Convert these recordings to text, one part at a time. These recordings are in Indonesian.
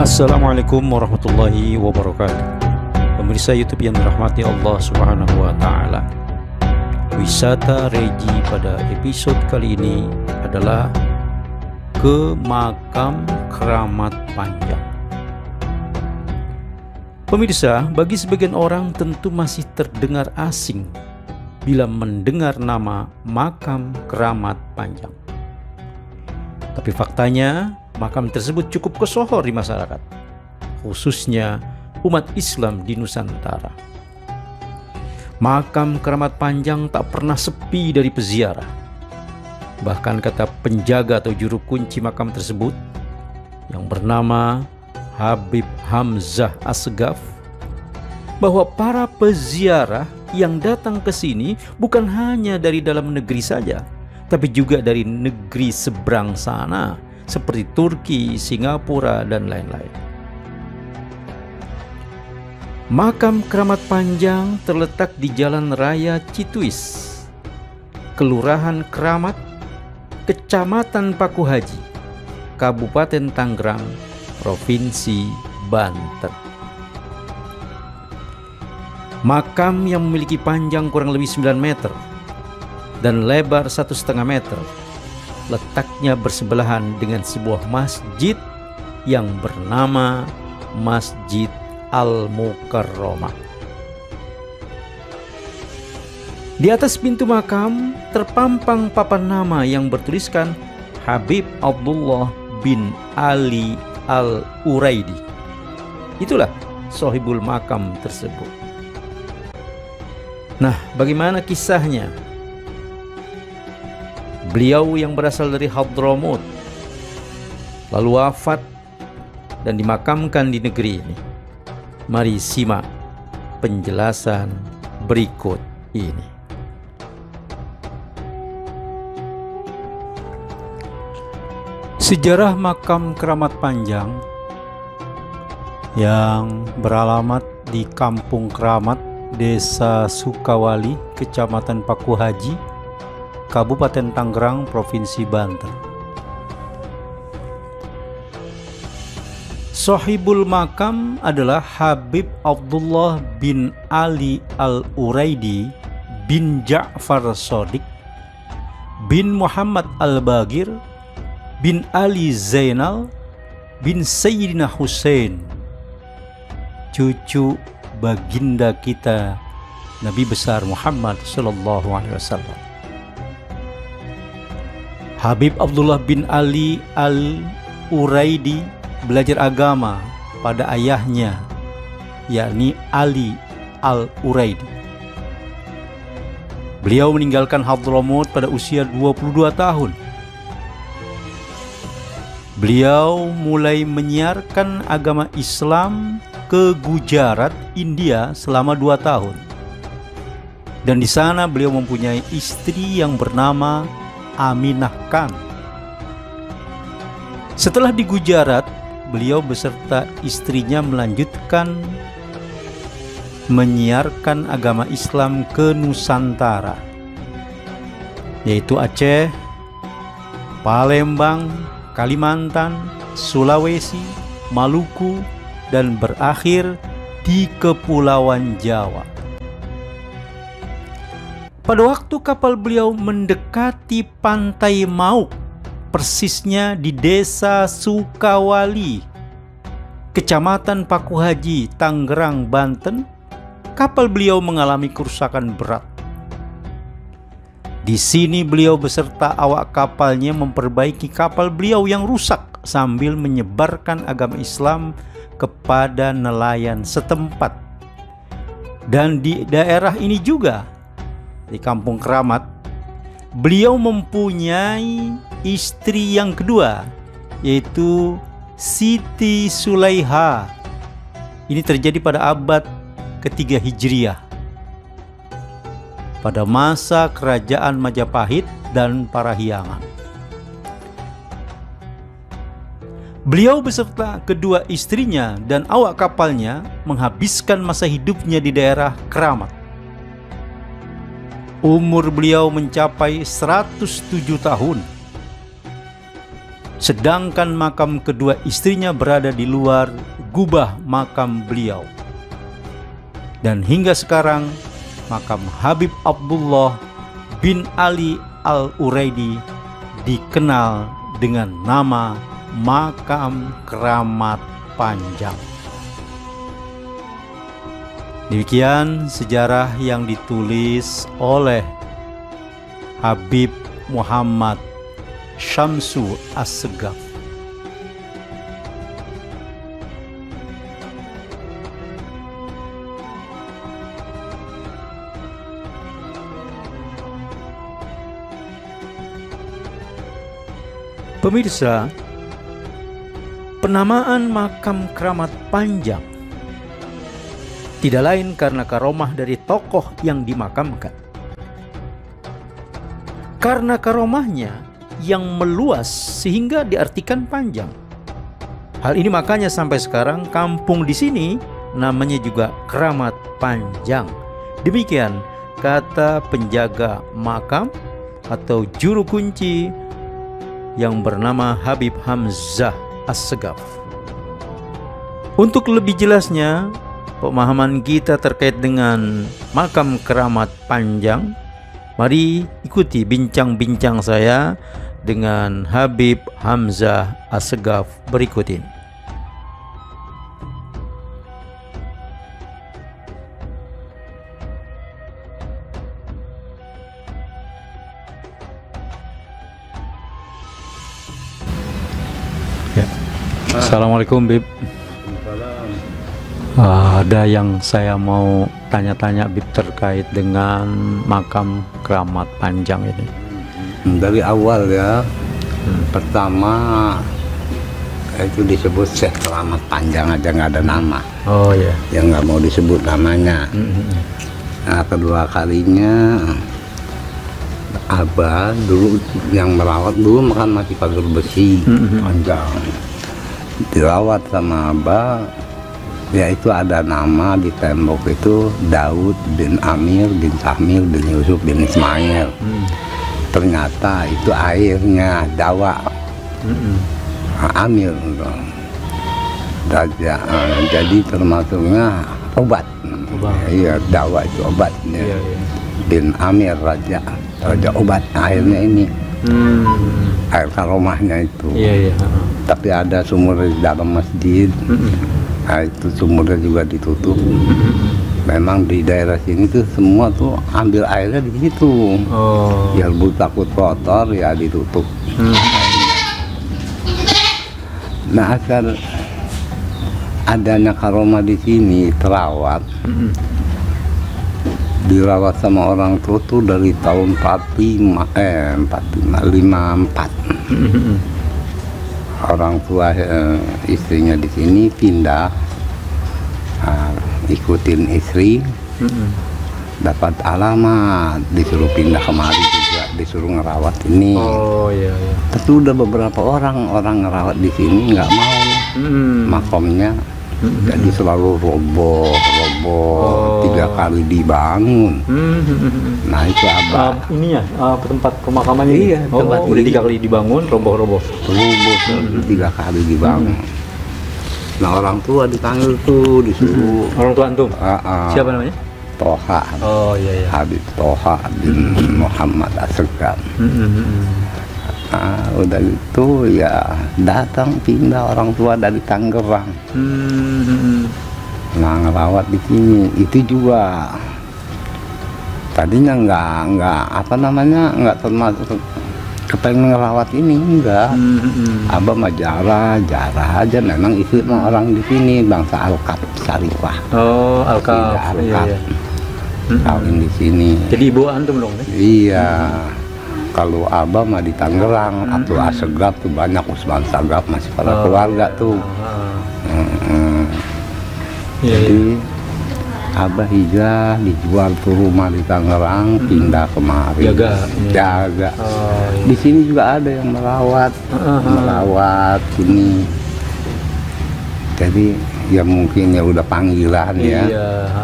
Assalamualaikum warahmatullahi wabarakatuh. Pemirsa YouTube yang dirahmati Allah Subhanahu wa Ta'ala, wisata religi pada episode kali ini adalah ke makam Keramat Panjang. Pemirsa, bagi sebagian orang tentu masih terdengar asing bila mendengar nama makam Keramat Panjang. Tapi faktanya makam tersebut cukup kesohor di masyarakat, khususnya umat Islam di Nusantara. Makam Keramat Panjang tak pernah sepi dari peziarah. Bahkan kata penjaga atau juru kunci makam tersebut yang bernama Habib Hamzah Assegaf, bahwa para peziarah yang datang ke sini bukan hanya dari dalam negeri saja, tapi juga dari negeri seberang sana, seperti Turki, Singapura, dan lain-lain. Makam Keramat Panjang terletak di Jalan Raya Cituis, Kelurahan Keramat, Kecamatan Pakuhaji, Kabupaten Tangerang, Provinsi Banten. Makam yang memiliki panjang kurang lebih 9 meter dan lebar 1,5 meter, letaknya bersebelahan dengan sebuah masjid yang bernama Masjid Al-Mukarramah. Di atas pintu makam terpampang papan nama yang bertuliskan Habib Abdullah bin Ali Al-Uraidi. Itulah sohibul makam tersebut. Nah, bagaimana kisahnya? Beliau yang berasal dari Hadramut lalu wafat dan dimakamkan di negeri ini. Mari simak penjelasan berikut ini. Sejarah makam Keramat Panjang yang beralamat di Kampung Keramat, Desa Sukawali, Kecamatan Pakuhaji, Kabupaten Tangerang, Provinsi Banten. Sohibul makam adalah Habib Abdullah bin Ali Al-Uraidi bin Ja'far Shadiq bin Muhammad Al-Bagir bin Ali Zainal bin Sayyidina Hussein, cucu baginda kita Nabi besar Muhammad sallallahu alaihi wasallam. Habib Abdullah bin Ali Al-Uraidi belajar agama pada ayahnya, yakni Ali Al-Uraidi. Beliau meninggalkan Hadramut pada usia 22 tahun. Beliau mulai menyiarkan agama Islam ke Gujarat, India selama 2 tahun. Dan di sana beliau mempunyai istri yang bernama Aminah Khan. Setelah di Gujarat, beliau beserta istrinya melanjutkan menyiarkan agama Islam ke Nusantara, yaitu Aceh, Palembang, Kalimantan, Sulawesi, Maluku, dan berakhir di Kepulauan Jawa. Pada waktu kapal beliau mendekati pantai Mauk, persisnya di Desa Sukawali, Kecamatan Pakuhaji, Tangerang, Banten, kapal beliau mengalami kerusakan berat. Di sini beliau beserta awak kapalnya memperbaiki kapal beliau yang rusak sambil menyebarkan agama Islam kepada nelayan setempat. Dan di daerah ini juga, di Kampung Keramat, beliau mempunyai istri yang kedua, yaitu Siti Sulaiha. Ini terjadi pada abad ketiga Hijriah, pada masa kerajaan Majapahit dan Parahyangan. Beliau beserta kedua istrinya dan awak kapalnya menghabiskan masa hidupnya di daerah Keramat. Umur beliau mencapai 107 tahun. sedangkan makam kedua istrinya berada di luar gubah makam beliau. Dan hingga sekarang makam Habib Abdullah bin Ali Al-Uraidi dikenal dengan nama Makam Keramat Panjang. Demikian sejarah yang ditulis oleh Habib Muhammad Syamsu As-Segaf. Pemirsa, penamaan Makam Keramat Panjang tidak lain karena karomah dari tokoh yang dimakamkan. Karena karomahnya yang meluas sehingga diartikan panjang. Hal ini makanya sampai sekarang kampung di sini namanya juga Keramat Panjang. Demikian kata penjaga makam atau juru kunci yang bernama Habib Hamzah As-Segaf. Untuk lebih jelasnya pemahaman kita terkait dengan Makam Keramat Panjang, mari ikuti bincang-bincang saya dengan Habib Hamzah As-Segaf berikut ini. Ya. Assalamualaikum, Bib. Ada yang saya mau tanya-tanya, Bib, terkait dengan Makam Keramat Panjang ini. Dari awal ya, pertama itu disebut Syekh Keramat Panjang aja, nggak ada nama. Oh ya. Yang nggak mau disebut namanya. Nah, kedua kalinya Abah dulu yang merawat dulu makan masih pagar besi panjang. Dirawat sama Abah, ya itu ada nama di tembok itu Daud bin Amir bin Sahmil bin Yusuf bin Ismail. Ternyata itu airnya dawa. Amir Raja, jadi termasuknya obat. Iya, dawa itu obat. Bin Amir Raja obat, airnya ini. Air karomahnya itu. Tapi ada sumur di dalam masjid. Nah, itu sumurnya juga ditutup. Memang di daerah sini tuh semua tuh ambil airnya di situ. Biar takut kotor ya ditutup. Nah, asal adanya karomah di sini terawat, dirawat sama orang tua tuh dari tahun 54. Orang tua istrinya di sini pindah, ikutin istri, dapat alamat, disuruh pindah kemari juga, disuruh ngerawat ini. Tapi udah beberapa orang ngerawat di sini nggak mau makomnya, jadi selalu roboh 3 kali dibangun. Nah itu Abah. Ininya tempat pemakamannya. Iya, tempat udah 3 kali dibangun, roboh 3 kali dibangun. Nah orang tua dipanggil tuh, disuruh. Orang tua antum? Siapa namanya? Toha. Habib Toha bin Muhammad As-Segaf. Nah, udah itu ya datang pindah orang tua dari Tangerang. Nah ngerawat di sini itu juga. Tadinya nggak termasuk kepengen ngerawat ini, enggak. Abah mah jarah aja, memang itu orang di sini bangsa Alkap Sarifah. Alkap. Kawin di sini. Jadi ibu antum dong? Iya. Kalau Abah mah di Tangerang, Abdul As-Segaf tuh banyak, Usman Sagaf masih pada keluarga tuh. Jadi Abah hijrah, dijual tuh rumah di Tangerang, pindah kemari. Jaga. Di sini juga ada yang merawat ini. Jadi ya mungkin ya udah panggilan ya,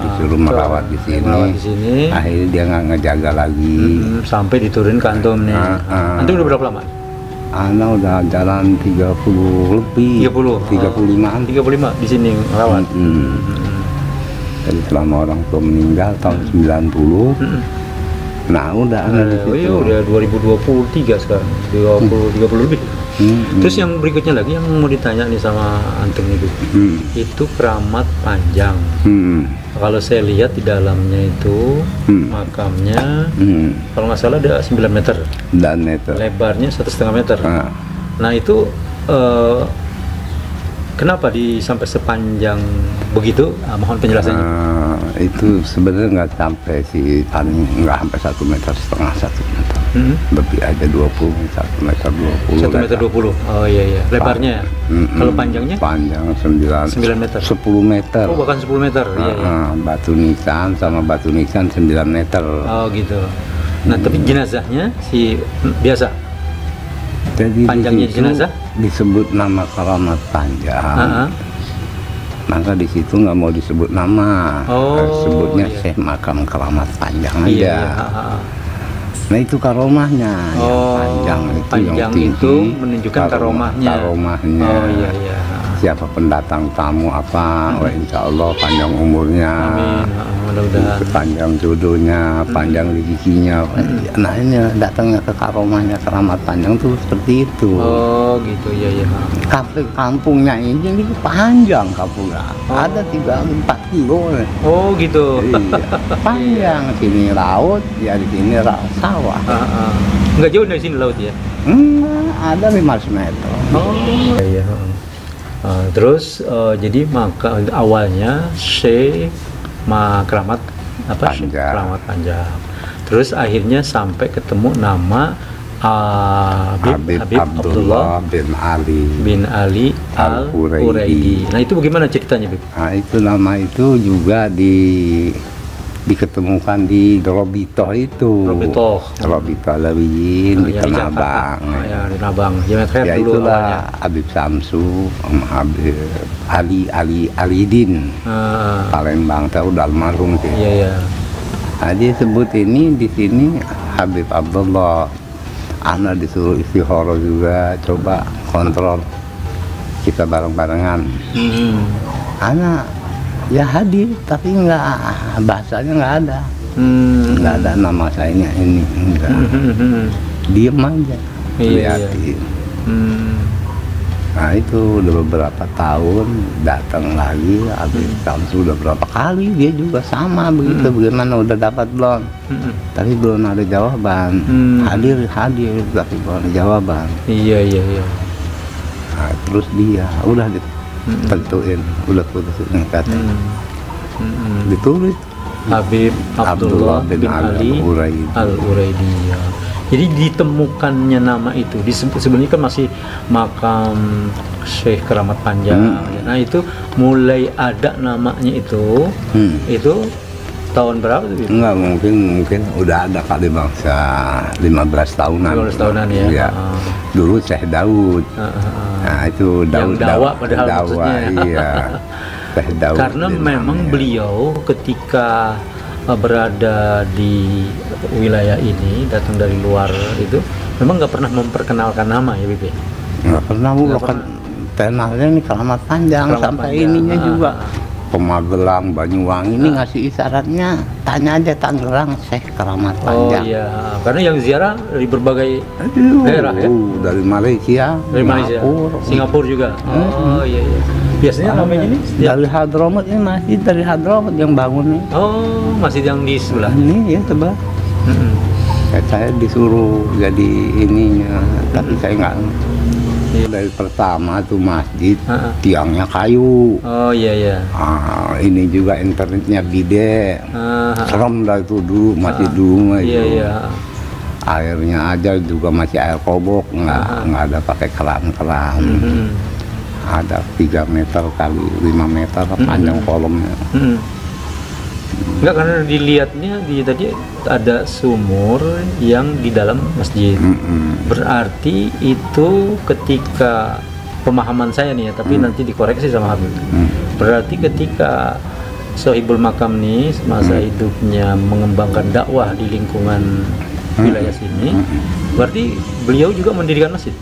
disuruh merawat di sini. Akhirnya dia nggak ngejaga lagi. Sampai diturun ke antum nih. Antum udah berapa lama? Ana udah jalan 30 lebih. 35-an. 35 di sini ngerawat. Jadi selama orang tua meninggal tahun 90. Nah, udah Ana di situ. Iya, udah 2023 sekarang. 30 lebih. Terus yang berikutnya lagi yang mau ditanya nih sama antum itu keramat panjang. Kalau saya lihat di dalamnya itu makamnya, kalau nggak salah ada 9 meter. Dan meter. Lebarnya 1,5 meter. Nah itu kenapa sampai sepanjang begitu? Mohon penjelasannya. Itu sebenarnya nggak sampai sih, paling nggak sampai 1,5 meter, 1 meter. Lebih aja 20, 1 meter 20. 1 meter 20. Oh iya. Lebarnya. Kalau panjangnya? Panjang 9 meter. 10 meter. Oh bahkan 10 meter. Iya. Batu nisan sama batu nisan 9 meter. Oh gitu. Nah tapi jenazahnya biasa. Jadi panjangnya jenazah disebut nama keramat panjang. Maka di situ nggak mau disebut nama, sebutnya Syekh Makam Keramat Panjang aja. Iya. Nah itu karomahnya, yang panjang itu panjang yang tinggi, itu menunjukkan karomahnya. Oh iya. Siapa pendatang tamu apa, insya Allah panjang umurnya. Amin. Mudah-mudahan. Panjang jodohnya, panjang rezekinya. Nah ini datangnya ke karomahnya keramat panjang tuh seperti itu. Oh gitu, iya. Kampungnya ini panjang kampungnya. Ada 3-4 kilo. Oh gitu. Iya. Panjang, sini laut, ya di sini sawah. Nggak jauh dari sini laut ya? Ada 500 meter. Oh iya. Terus jadi maka awalnya Syekh Keramat Panjang. Terus akhirnya sampai ketemu nama Habib Abdullah bin Ali Al-Quraidi. Nah itu bagaimana ceritanya, Bib? Nah itu nama itu juga diketemukan di Robito itu. Robito Lawiyin di Tanah Abang. Ya di Tanah Abang. Ya itulah Habib Samsu, Habib Alidin. Palembang tahu almarhum sih. Iya. Nah, disebut ini di sini Habib Abdullah. Ana disuruh istihara juga, coba kontrol kita bareng-barengan. Ana ya hadir tapi bahasanya nggak ada, nggak ada nama saya ini enggak, diem aja liatin. Nah itu udah beberapa tahun datang lagi, habis Samsu udah berapa kali dia juga sama begitu. Bagaimana udah dapat belum? Tapi belum ada jawaban. Hadir tapi belum ada jawaban. Iya. Nah, terus dia udah tentuin, udah putusin katanya. Ditulis Habib Abdullah bin Ali Al-Quraidi. Ya. Jadi ditemukannya nama itu sebenarnya kan masih makam Syekh Keramat Panjang. Nah itu mulai ada namanya itu tahun berapa tuh? Enggak, mungkin udah ada kali bangsa 15 tahunan. 15 tahunan ya. Dulu Syekh Daud. Nah itu Daud padahal maksudnya. Iya. Syekh Daud. Karena memang beliau ketika berada di wilayah ini, datang dari luar itu, memang nggak pernah memperkenalkan nama ya, Bibi? Nggak pernah, bukan tenarnya ini Keramat Panjang. Sampai ininya juga Pemagelang, Banyuwangi ini ngasih isyaratnya, tanya aja Tangerang Syekh Keramat Panjang. Oh iya, karena yang ziarah dari berbagai daerah ya? Dari Malaysia, Singapura juga. Oh iya. Biasanya namanya ini dari Hadramut, ini masih dari Hadramut yang bangun nih. Oh, masih yang di sebelah ini ya, sebelah. Saya disuruh jadi ininya, tapi saya nggak. Dari pertama tuh masjid, tiangnya kayu. Oh iya. Ini juga internetnya bide. Serem dah itu dulu, masih dulu. Iya. Airnya aja juga masih air kobok, nggak ada pakai keran. Ada 3 meter kali 5 meter panjang kolomnya. Enggak, karena dilihatnya tadi ada sumur yang di dalam masjid. Berarti itu ketika pemahaman saya nih ya, tapi nanti dikoreksi sama Habib. Berarti ketika Sohibul Makam nih masa hidupnya mengembangkan dakwah di lingkungan wilayah sini, berarti beliau juga mendirikan masjid.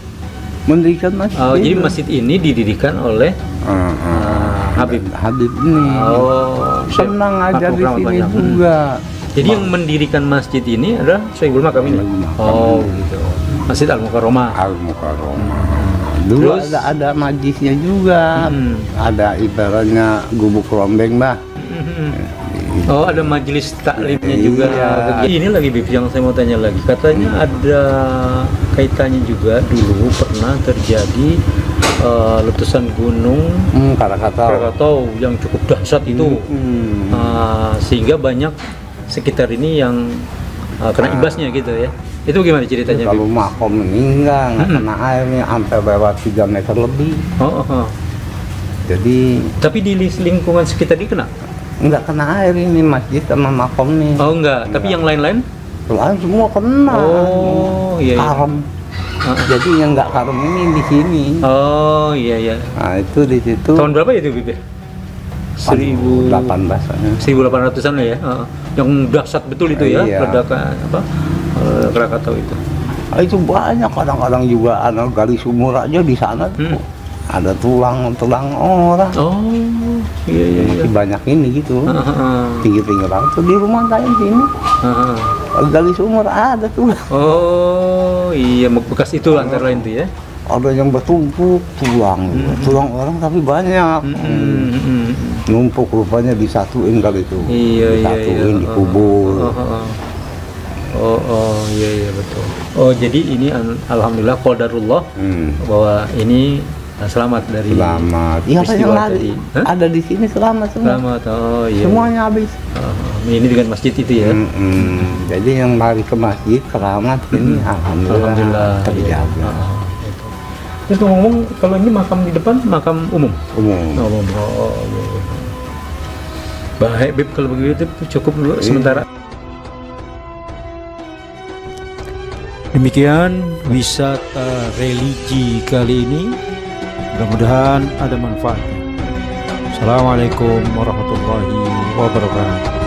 mendirikan masjid. Oh, jadi masjid ini didirikan oleh Habib ini. Oh, senang aja di sini banyak. juga. Jadi yang mendirikan masjid ini adalah Sohibul Makam ini. Oh, gitu. Masjid Al-Mukarramah. Dulu ada majlisnya juga. Ada ibaratnya gubuk rombeng, Mbah. Oh, ada majelis taklimnya juga. Iya. Ini lagi Bib yang saya mau tanya lagi. Katanya ada kaitannya juga dulu pernah terjadi letusan gunung Krakatau yang cukup dahsyat itu. Sehingga banyak sekitar ini yang kena imbasnya gitu ya. Itu gimana ceritanya? Kalau makom ini enggak kena airnya sampai lewat 3 meter lebih. Jadi tapi di lingkungan sekitar ini kena? Enggak kena air ini masjid sama makom nih. Oh enggak, tapi yang lain-lain? Lain semua kena. Oh iya. Karam. Jadi yang enggak karam ini di sini. Oh iya. Nah itu di situ. Tahun berapa itu Bib? 1800-an lah ya. Yang dahsyat betul itu ya, ledakan Krakatau itu. Itu banyak, kadang-kadang juga ada gali sumur aja di sana. Ada tulang orang. Oh iya. Masih banyak ini gitu. Pinggir-pinggir laut tuh di rumah saya sini. Gali sumur ada tulang. Oh iya, bekas itu antara lain tuh ya. Ada yang bertumpuk tulang orang tapi banyak. Numpuk rupanya disatuin kali itu. Disatuin dikubur. Iya betul. Oh jadi ini alhamdulillah qadarullah bahwa ini selamat dari peristiwa tadi. Ada di sini selamat semua. Oh iya. Semuanya habis. Ini dengan masjid itu ya. Jadi yang lari ke masjid selamat ini alhamdulillah terjaga. Terus ngomong kalau ini makam di depan makam umum. Umum. Oh iya. Baik Bib, kalau begitu cukup dulu sementara. Demikian wisata religi kali ini. Mudah-mudahan ada manfaatnya. Assalamualaikum warahmatullahi wabarakatuh.